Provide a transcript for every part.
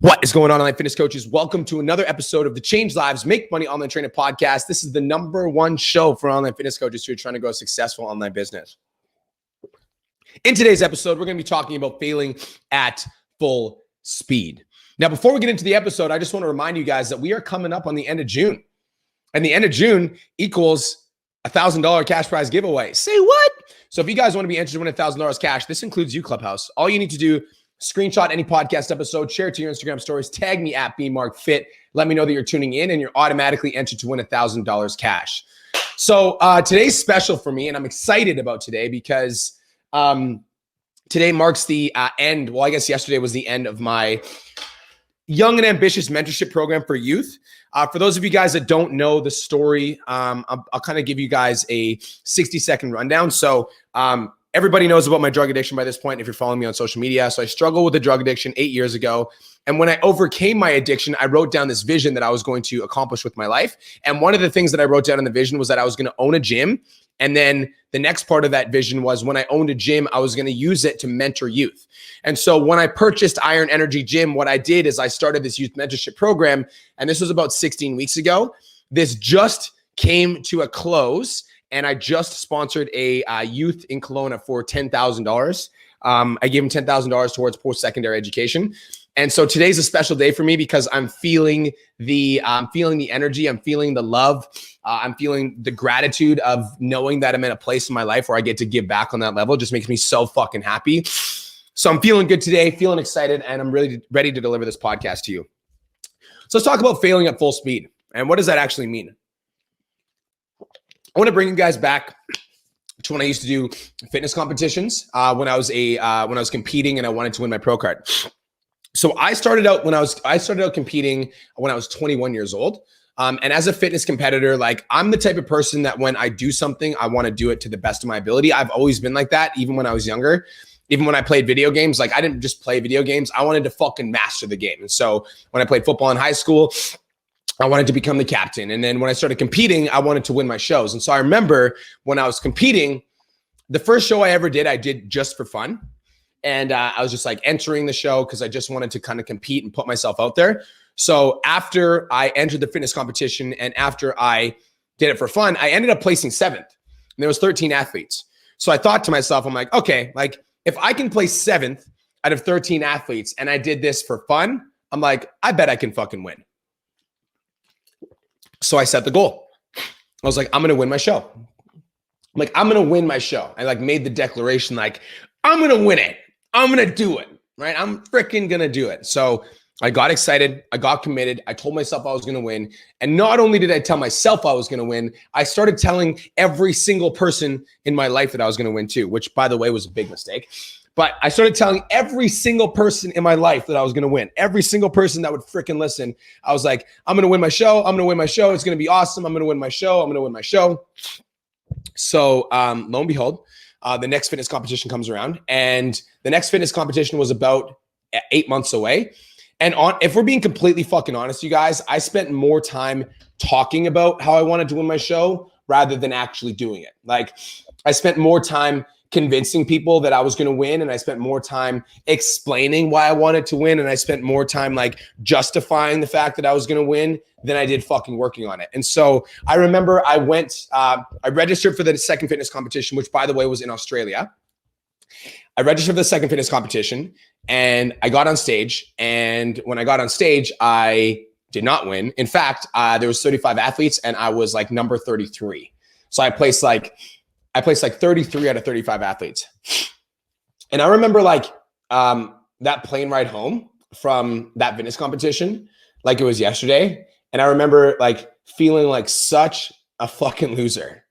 What is going on, online fitness coaches? Welcome to another episode of the Change Lives, Make Money Online Training Podcast. This is the #1 show for online fitness coaches who are trying to grow a successful online business. In today's episode, we're going to be talking about failing at full speed. Now, before we get into the episode, I just want to remind you guys that we are coming up on the end of June. And the end of June equals $1,000 cash prize giveaway. Say what? So if you guys want to be entered to win $1,000 cash, this includes you, Clubhouse. All you need to do, screenshot any podcast episode, share it to your Instagram stories, tag me at BMarkFit. Let me know that you're tuning in and you're automatically entered to win $1,000 cash. So today's special for me, and I'm excited about today because today marks the end. Well, I guess yesterday was the end of my Young and Ambitious Mentorship Program for youth. For those of you guys that don't know the story, I'll kind of give you guys a 60-second rundown. So everybody knows about my drug addiction by this point if you're following me on social media. So I struggled with a drug addiction 8 years ago. And when I overcame my addiction, I wrote down this vision that I was going to accomplish with my life. And one of the things that I wrote down in the vision was that I was going to own a gym. And then the next part of that vision was when I owned a gym, I was going to use it to mentor youth. And so when I purchased Iron Energy Gym, what I did is I started this youth mentorship program. And this was about 16 weeks ago. This just came to a close. And I just sponsored a youth in Kelowna for $10,000. I gave him $10,000 towards post-secondary education. And so today's a special day for me because I'm feeling the energy. I'm feeling the love. I'm feeling the gratitude of knowing that I'm in a place in my life where I get to give back on that level. It just makes me so fucking happy. So I'm feeling good today, feeling excited, and I'm really ready to deliver this podcast to you. So let's talk about failing at full speed. And what does that actually mean? I want to bring you guys back to when I used to do fitness competitions when I was competing and I wanted to win my pro card. So I started out competing when I was 21 years old. And as a fitness competitor, like I'm the type of person that when I do something, I want to do it to the best of my ability. I've always been like that, even when I was younger. Even when I played video games, like I didn't just play video games. I wanted to fucking master the game. And so when I played football in high school, I wanted to become the captain. And then when I started competing, I wanted to win my shows. And so I remember when I was competing, the first show I ever did, I did just for fun. And I was just like entering the show because I just wanted to kind of compete and put myself out there. So after I entered the fitness competition and after I did it for fun, I ended up placing 7th. And there was 13 athletes. So I thought to myself, I'm like, okay, like if I can place 7th out of 13 athletes and I did this for fun, I'm like, I bet I can fucking win. So I set the goal. I was like, I'm going to win my show. I'm like, I'm going to win my show. I like made the declaration, like, I'm going to win it. I'm going to do it, right? I'm freaking going to do it. So I got excited. I got committed. I told myself I was going to win. And not only did I tell myself I was going to win, I started telling every single person in my life that I was going to win too, which by the way was a big mistake. But I started telling every single person in my life that I was going to win. Every single person that would freaking listen. I was like, I'm going to win my show. I'm going to win my show. It's going to be awesome. I'm going to win my show. I'm going to win my show. So lo and behold, the next fitness competition comes around. And the next fitness competition was about 8 months away. And if we're being completely fucking honest, you guys, I spent more time talking about how I wanted to win my show rather than actually doing it. Like I spent more time convincing people that I was going to win. And I spent more time explaining why I wanted to win. And I spent more time like justifying the fact that I was going to win than I did fucking working on it. And so I remember I registered for the second fitness competition, which by the way was in Australia. I registered for the second fitness competition and I got on stage. And when I got on stage, I did not win. In fact, there was 35 athletes and I was like number 33. So I placed like 33 out of 35 athletes. And I remember like that plane ride home from that fitness competition, like it was yesterday. And I remember like feeling like such a fucking loser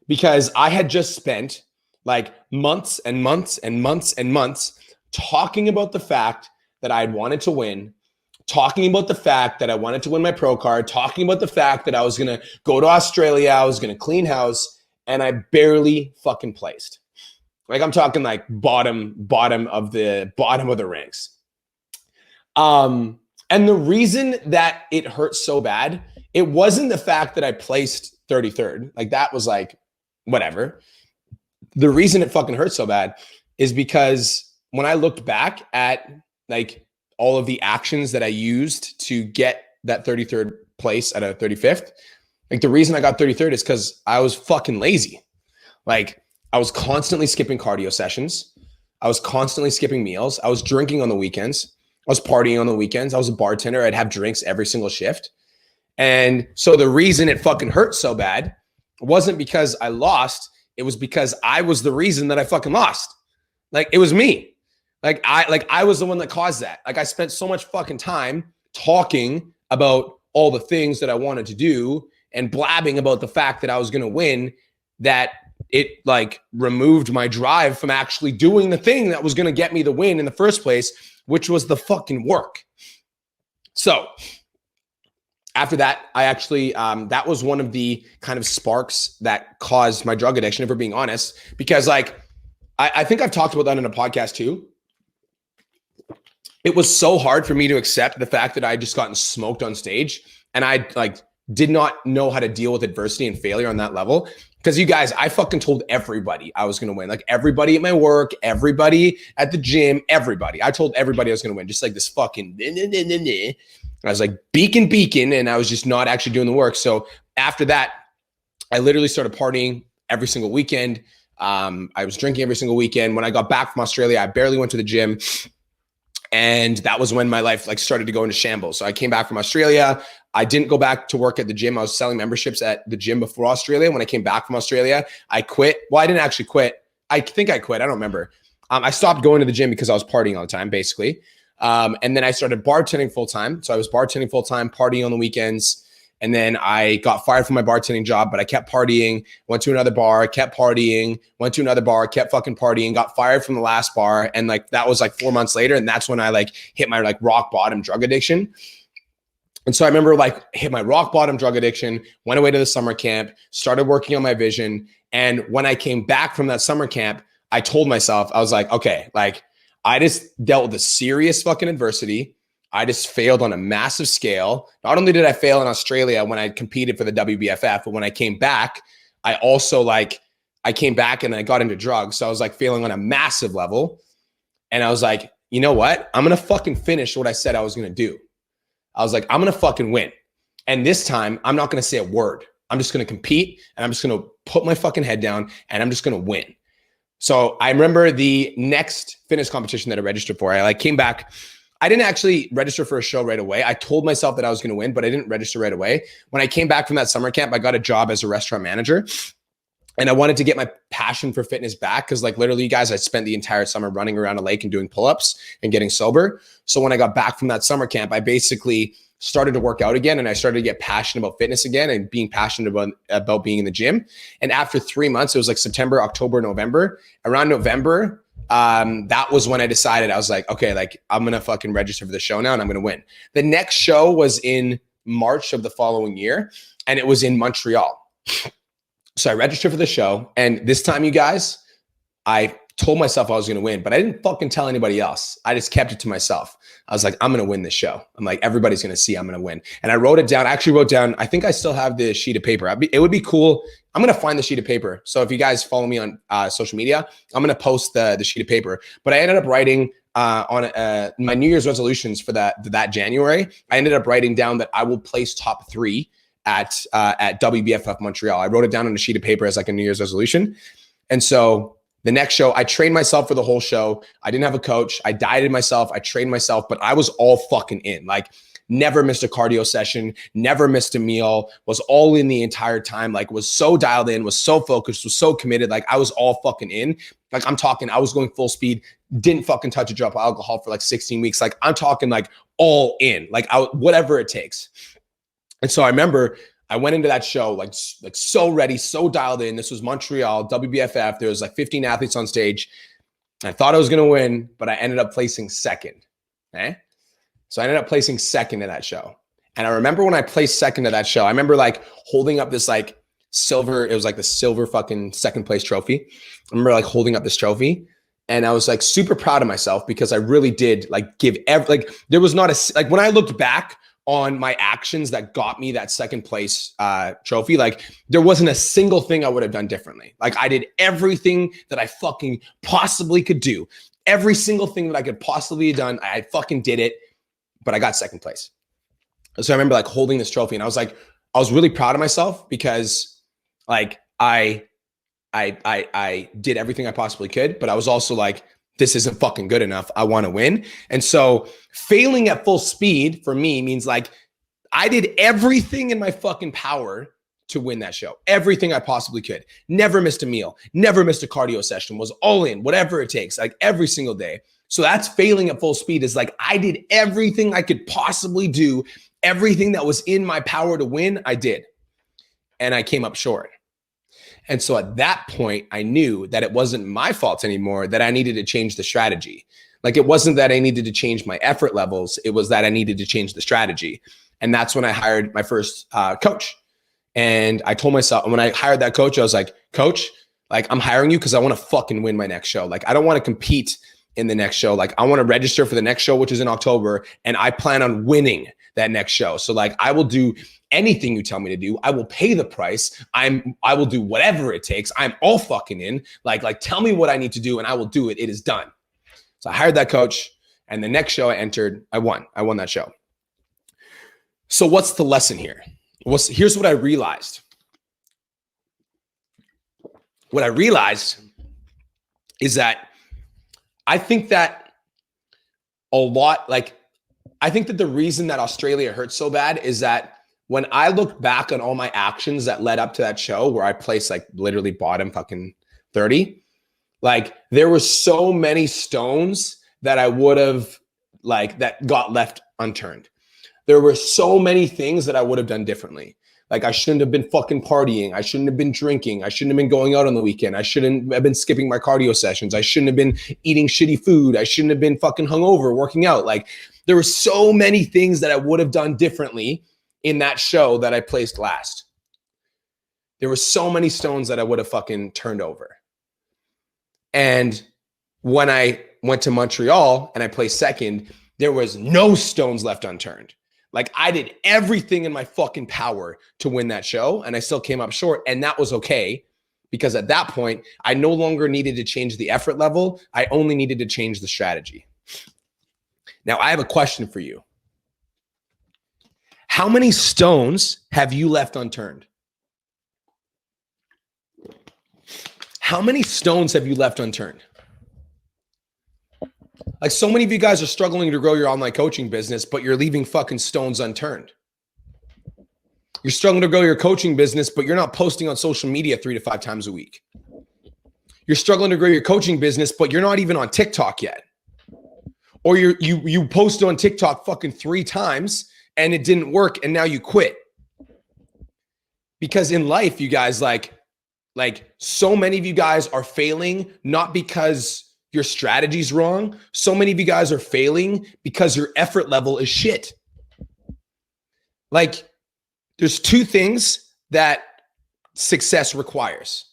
because I had just spent like months and months and months and months talking about the fact that I had wanted to win, talking about the fact that I wanted to win my pro card, talking about the fact that I was going to go to Australia, I was going to clean house. And I barely fucking placed. Like I'm talking like bottom of the ranks. And the reason that it hurt so bad, it wasn't the fact that I placed 33rd. Like that was like, whatever. The reason it fucking hurt so bad is because when I looked back at like all of the actions that I used to get that 33rd place out of 35th. Like the reason I got 33rd is because I was fucking lazy. Like I was constantly skipping cardio sessions. I was constantly skipping meals. I was drinking on the weekends. I was partying on the weekends. I was a bartender. I'd have drinks every single shift. And so the reason it fucking hurt so bad wasn't because I lost. It was because I was the reason that I fucking lost. Like it was me. I was the one that caused that. Like I spent so much fucking time talking about all the things that I wanted to do and blabbing about the fact that I was going to win, that it like removed my drive from actually doing the thing that was going to get me the win in the first place, which was the fucking work. So after that, I actually, that was one of the kind of sparks that caused my drug addiction, if we're being honest, because like, I think I've talked about that in a podcast too. It was so hard for me to accept the fact that I had just gotten smoked on stage, and I like did not know how to deal with adversity and failure on that level. Because you guys, I fucking told everybody I was going to win. Like everybody at my work, everybody at the gym, everybody. I told everybody I was going to win. Just like this fucking, I was like beacon, and I was just not actually doing the work. So after that, I literally started partying every single weekend. I was drinking every single weekend. When I got back from Australia, I barely went to the gym. And that was when my life like started to go into shambles. So I came back from Australia. I didn't go back to work at the gym. I was selling memberships at the gym before Australia. When I came back from Australia, I quit. Well, I didn't actually quit. I think I quit. I don't remember. I stopped going to the gym because I was partying all the time, basically. And then I started bartending full time. So I was bartending full time, partying on the weekends. And then I got fired from my bartending job, but I kept partying, went to another bar, kept partying, went to another bar, kept fucking partying, got fired from the last bar. And like, that was like 4 months later. And that's when I like hit my like rock bottom drug addiction. And so I remember like hit my rock bottom drug addiction, went away to the summer camp, started working on my vision. And when I came back from that summer camp, I told myself, I was like, okay, like I just dealt with a serious fucking adversity. I just failed on a massive scale. Not only did I fail in Australia when I competed for the WBFF, but when I came back, I also like, I came back and I got into drugs. So I was like failing on a massive level. And I was like, you know what? I'm going to fucking finish what I said I was going to do. I was like, I'm going to fucking win. And this time I'm not going to say a word. I'm just going to compete and I'm just going to put my fucking head down and I'm just going to win. So I remember the next fitness competition that I registered for, I like came back. I didn't actually register for a show right away. I told myself that I was going to win, but I didn't register right away. When I came back from that summer camp, I got a job as a restaurant manager. And I wanted to get my passion for fitness back because like literally, you guys, I spent the entire summer running around a lake and doing pull-ups and getting sober. So when I got back from that summer camp, I basically started to work out again and I started to get passionate about fitness again and being passionate about being in the gym. And after 3 months, it was like September, October, November. Around November, that was when I decided, I was like, okay, like I'm going to fucking register for the show now and I'm going to win. The next show was in March of the following year and it was in Montreal. So I registered for the show and this time, you guys, I told myself I was going to win, but I didn't fucking tell anybody else. I just kept it to myself. I was like, I'm going to win this show. I'm like, everybody's going to see I'm going to win. And I wrote it down. I actually wrote down, I think I still have the sheet of paper. It would be cool. I'm going to find the sheet of paper. So if you guys follow me on social media, I'm going to post the sheet of paper. But I ended up writing on my New Year's resolutions for that January. I ended up writing down that I will place top 3 at WBFF Montreal. I wrote it down on a sheet of paper as like a New Year's resolution. And so the next show, I trained myself for the whole show. I didn't have a coach. I dieted myself. I trained myself, but I was all fucking in. Like never missed a cardio session, never missed a meal, was all in the entire time. Like was so dialed in, was so focused, was so committed. Like I was all fucking in. Like I'm talking, I was going full speed, didn't fucking touch a drop of alcohol for like 16 weeks. Like I'm talking like all in, like whatever it takes. And so I remember I went into that show like so ready, so dialed in. This was Montreal, WBFF. There was like 15 athletes on stage. I thought I was going to win, but I ended up placing second. Okay. So I ended up placing second in that show. And I remember when I placed second to that show, I remember like holding up this like silver, it was like the silver fucking second place trophy. I remember like holding up this trophy and I was like super proud of myself because I really did like give like there was not a, like when I looked back on my actions that got me that second place trophy, like there wasn't a single thing I would have done differently. Like I did everything that I fucking possibly could do. Every single thing that I could possibly have done, I fucking did it. but I got second place. So I remember like holding this trophy and I was really proud of myself because like I did everything I possibly could, but I was also like, this isn't fucking good enough. I want to win. And so failing at full speed for me means like I did everything in my fucking power to win that show. Everything I possibly could. Never missed a meal, never missed a cardio session, was all in, whatever it takes, like every single day. So that's failing at full speed, is like I did everything I could possibly do. Everything that was in my power to win, I did. And I came up short. And so at that point, I knew that it wasn't my fault anymore, that I needed to change the strategy. Like it wasn't that I needed to change my effort levels. It was that I needed to change the strategy. And that's when I hired my first coach. And I told myself, when I hired that coach, I was like, coach, like I'm hiring you because I want to fucking win my next show. Like I don't want to compete in the next show. Like I want to register for the next show, which is in October. And I plan on winning that next show. So like I will do anything you tell me to do. I will pay the price. I will do whatever it takes. I'm all fucking in. Like tell me what I need to do and I will do it. It is done. So I hired that coach, and the next show I entered, I won. I won that show. So what's the lesson here? Here's what I realized. What I realized is that I think that I think that the reason that Australia hurt so bad is that when I look back on all my actions that led up to that show where I placed like literally bottom fucking 30, like there were so many stones that I would have like that got left unturned. There were so many things that I would have done differently. Like I shouldn't have been fucking partying. I shouldn't have been drinking. I shouldn't have been going out on the weekend. I shouldn't have been skipping my cardio sessions. I shouldn't have been eating shitty food. I shouldn't have been fucking hungover working out. Like there were so many things that I would have done differently in that show that I placed last. There were so many stones that I would have fucking turned over. And when I went to Montreal and I placed second, there was no stones left unturned. Like I did everything in my fucking power to win that show, and I still came up short, and that was okay because at that point, I no longer needed to change the effort level. I only needed to change the strategy. Now, I have a question for you. How many stones have you left unturned? How many stones have you left unturned? Like so many of you guys are struggling to grow your online coaching business, but you're leaving fucking stones unturned. You're struggling to grow your coaching business, but you're not posting on social media 3 to 5 times a week. You're struggling to grow your coaching business, but you're not even on TikTok yet. Or you posted on TikTok fucking 3 times and it didn't work and now you quit. Because in life, you guys, like so many of you guys are failing not because your strategy's wrong. So many of you guys are failing because your effort level is shit. Like there's 2 things that success requires.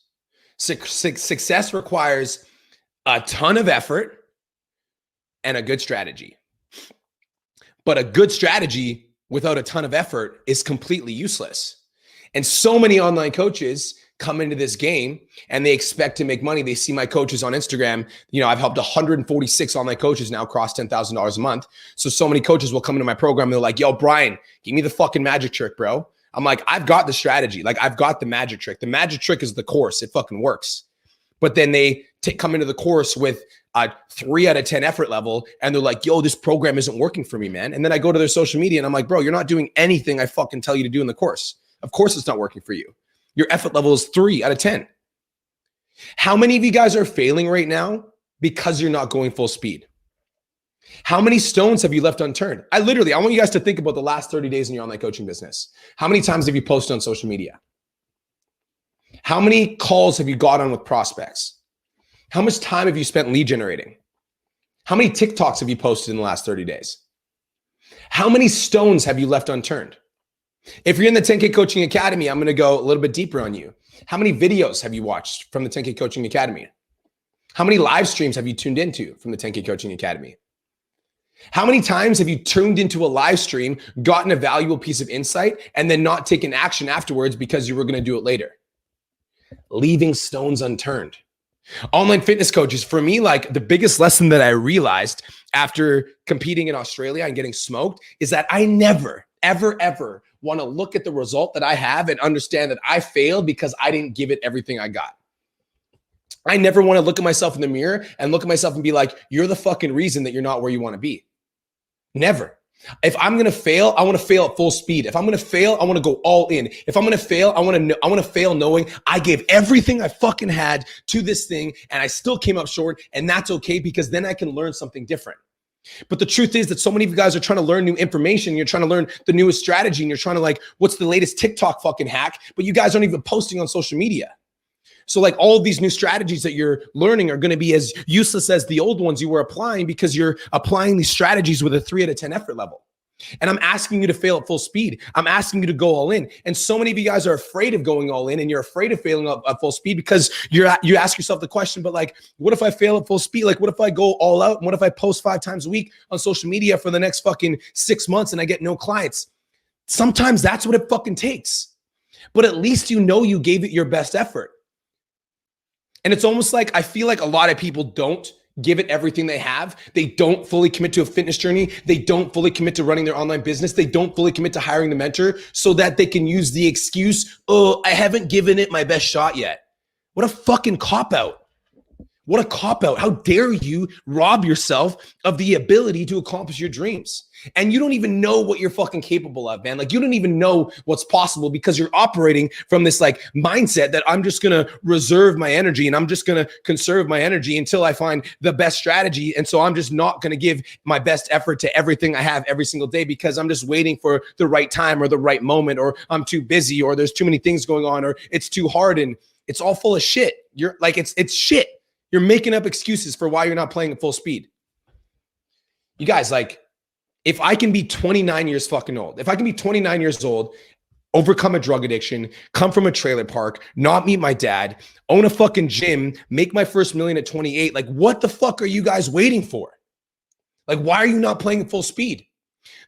Success requires a ton of effort and a good strategy. But a good strategy without a ton of effort is completely useless. And so many online coaches come into this game and they expect to make money. They see my coaches on Instagram. You know, I've helped 146 online coaches now cross $10,000 a month. So many coaches will come into my program and they're like, yo, Brian, give me the fucking magic trick, bro. I'm like, I've got the strategy. Like I've got the magic trick. The magic trick is the course. It fucking works. But then they come into the course with a 3 out of 10 effort level and they're like, yo, this program isn't working for me, man. And then I go to their social media and I'm like, bro, you're not doing anything I fucking tell you to do in the course. Of course it's not working for you. Your effort level is 3 out of 10. How many of you guys are failing right now because you're not going full speed? How many stones have you left unturned? I want you guys to think about the last 30 days in your online coaching business. How many times have you posted on social media? How many calls have you got on with prospects? How much time have you spent lead generating? How many TikToks have you posted in the last 30 days? How many stones have you left unturned? If you're in the 10K Coaching Academy, I'm going to go a little bit deeper on you. How many videos have you watched from the 10K Coaching Academy? How many live streams have you tuned into from the 10K Coaching Academy? How many times have you tuned into a live stream, gotten a valuable piece of insight, and then not taken action afterwards because you were going to do it later? Leaving stones unturned. Online fitness coaches, for me, like the biggest lesson that I realized after competing in Australia and getting smoked is that I never, ever, ever want to look at the result that I have and understand that I failed because I didn't give it everything I got. I never want to look at myself in the mirror and look at myself and be like, you're the fucking reason that you're not where you want to be. Never. If I'm going to fail, I want to fail at full speed. If I'm going to fail, I want to go all in. If I'm going to fail, I want to fail knowing I gave everything I fucking had to this thing and I still came up short, and that's okay because then I can learn something different. But the truth is that so many of you guys are trying to learn new information. You're trying to learn the newest strategy and you're trying to like, what's the latest TikTok fucking hack? But you guys aren't even posting on social media. So like all of these new strategies that you're learning are going to be as useless as the old ones you were applying because you're applying these strategies with a 3 out of 10 effort level. And I'm asking you to fail at full speed. I'm asking you to go all in. And so many of you guys are afraid of going all in and you're afraid of failing at full speed because you ask yourself the question, but like, what if I fail at full speed? Like, what if I go all out? And what if I post 5 times a week on social media for the next fucking 6 months and I get no clients? Sometimes that's what it fucking takes. But at least you know you gave it your best effort. And it's almost like I feel like a lot of people don't give it everything they have. They don't fully commit to a fitness journey. They don't fully commit to running their online business. They don't fully commit to hiring the mentor so that they can use the excuse, oh, I haven't given it my best shot yet. What a fucking cop-out. What a cop-out. How dare you rob yourself of the ability to accomplish your dreams? And you don't even know what you're fucking capable of, man. Like you don't even know what's possible because you're operating from this like mindset that I'm just going to reserve my energy and I'm just going to conserve my energy until I find the best strategy. And so I'm just not going to give my best effort to everything I have every single day because I'm just waiting for the right time or the right moment, or I'm too busy, or there's too many things going on, or it's too hard. And it's all full of shit. You're like, it's shit. You're making up excuses for why you're not playing at full speed. You guys, like, if I can be 29 years fucking old, if I can be 29 years old, overcome a drug addiction, come from a trailer park, not meet my dad, own a fucking gym, make my first million at 28, like, what the fuck are you guys waiting for? Like, why are you not playing at full speed?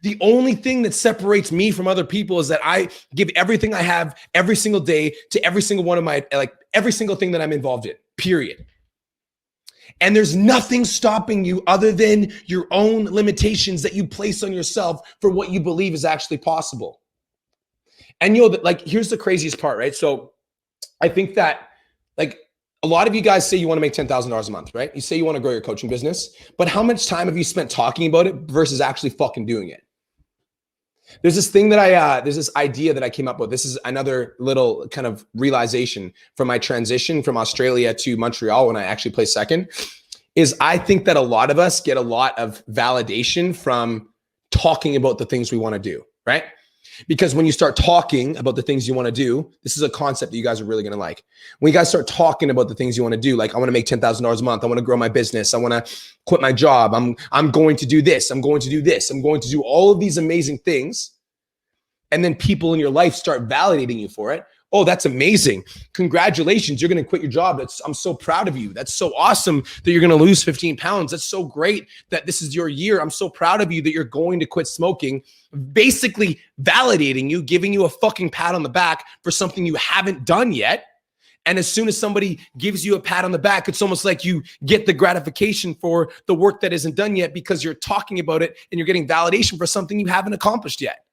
The only thing that separates me from other people is that I give everything I have every single day to every single one of my, like, every single thing that I'm involved in, period. And there's nothing stopping you other than your own limitations that you place on yourself for what you believe is actually possible. And like, here's the craziest part, right? So I think that like a lot of you guys say you want to make $10,000 a month, right? You say you want to grow your coaching business, but how much time have you spent talking about it versus actually fucking doing it? There's this thing that there's this idea that I came up with. This is another little kind of realization from my transition from Australia to Montreal when I actually placed second, is I think that a lot of us get a lot of validation from talking about the things we want to do, right? Because when you start talking about the things you want to do, this is a concept that you guys are really going to like. When you guys start talking about the things you want to do, like I want to make $10,000 a month. I want to grow my business. I want to quit my job. I'm going to do this. I'm going to do this. I'm going to do all of these amazing things. And then people in your life start validating you for it. Oh, that's amazing. Congratulations. You're going to quit your job. I'm so proud of you. That's so awesome that you're going to lose 15 pounds. That's so great that this is your year. I'm so proud of you that you're going to quit smoking. Basically validating you, giving you a fucking pat on the back for something you haven't done yet. And as soon as somebody gives you a pat on the back, it's almost like you get the gratification for the work that isn't done yet because you're talking about it and you're getting validation for something you haven't accomplished yet.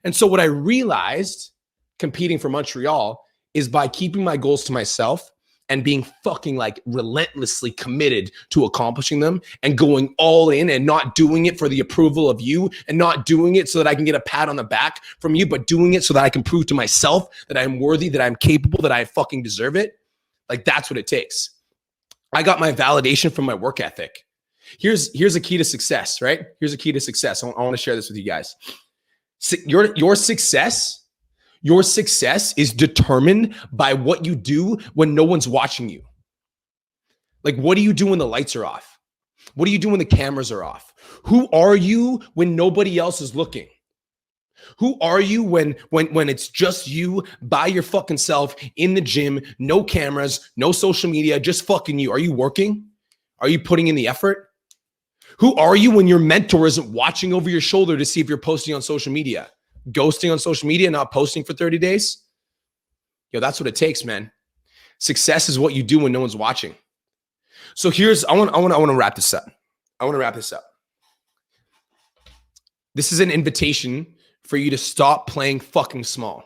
And so what I realized competing for Montreal is by keeping my goals to myself and being fucking like relentlessly committed to accomplishing them and going all in and not doing it for the approval of you and not doing it so that I can get a pat on the back from you, but doing it so that I can prove to myself that I'm worthy, that I'm capable, that I fucking deserve it. Like that's what it takes. I got my validation from my work ethic. Here's a key to success, right? Here's a key to success. I want to share this with you guys. Your success is determined by what you do when no one's watching you. Like, what do you do when the lights are off? What do you do when the cameras are off? Who are you when nobody else is looking? Who are you when it's just you by your fucking self in the gym, no cameras, no social media, just fucking you? Are you working? Are you putting in the effort? Who are you when your mentor isn't watching over your shoulder to see if you're posting on social media? Ghosting on social media, not posting for 30 days? Yo, that's what it takes, man. Success is what you do when no one's watching. So here's, I want to wrap this up. This is an invitation for you to stop playing fucking small.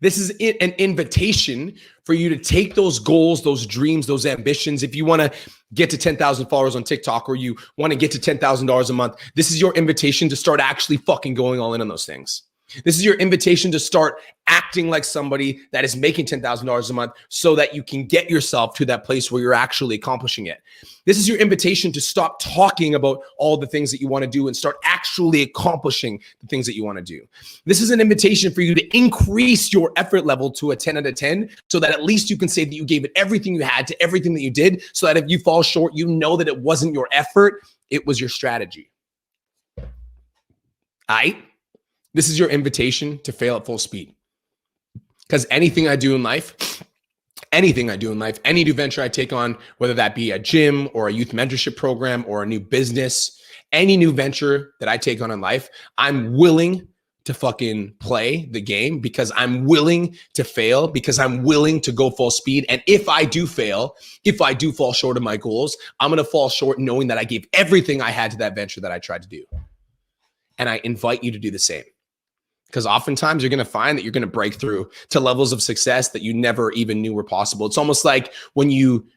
This is an invitation for you to take those goals, those dreams, those ambitions. If you want to get to 10,000 followers on TikTok, or you want to get to $10,000 a month, this is your invitation to start actually fucking going all in on those things. This is your invitation to start acting like somebody that is making $10,000 a month so that you can get yourself to that place where you're actually accomplishing it. This is your invitation to stop talking about all the things that you want to do and start actually accomplishing the things that you want to do. This is an invitation for you to increase your effort level to a 10 out of 10 so that at least you can say that you gave it everything you had to everything that you did, so that if you fall short, you know that it wasn't your effort, it was your strategy. All right? This is your invitation to fail at full speed. Because anything I do in life, any new venture I take on, whether that be a gym or a youth mentorship program or a new business, any new venture that I take on in life, I'm willing to fucking play the game, because I'm willing to fail, because I'm willing to go full speed. And if I do fail, if I do fall short of my goals, I'm going to fall short knowing that I gave everything I had to that venture that I tried to do. And I invite you to do the same. Because oftentimes you're going to find that you're going to break through to levels of success that you never even knew were possible. It's almost like when you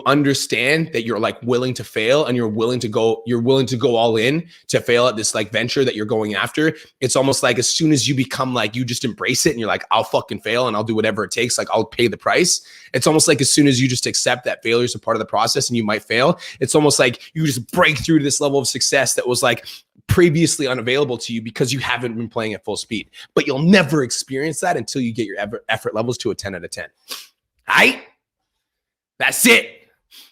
understand that you're like willing to fail and you're willing to go all in to fail at this like venture that you're going after. It's almost like as soon as you become like, you just embrace it and you're like, I'll fucking fail and I'll do whatever it takes. Like, I'll pay the price. It's almost like as soon as you just accept that failure is a part of the process and you might fail, it's almost like you just break through to this level of success that was like previously unavailable to you because you haven't been playing at full speed. But you'll never experience that until you get your effort levels to a 10 out of 10. All right? That's it.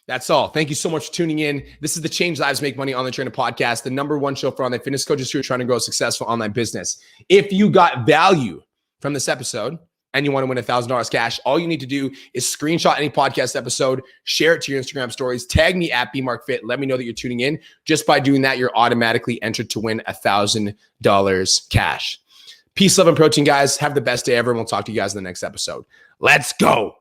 That's all. Thank you so much for tuning in. This is the Change Lives, Make Money Online Trainer podcast, the #1 show for online fitness coaches who are trying to grow a successful online business. If you got value from this episode and you want to win $1,000 cash, all you need to do is screenshot any podcast episode, share it to your Instagram stories, tag me at BMarkFit, let me know that you're tuning in. Just by doing that, you're automatically entered to win $1,000 cash. Peace, love, and protein, guys. Have the best day ever, and we'll talk to you guys in the next episode. Let's go.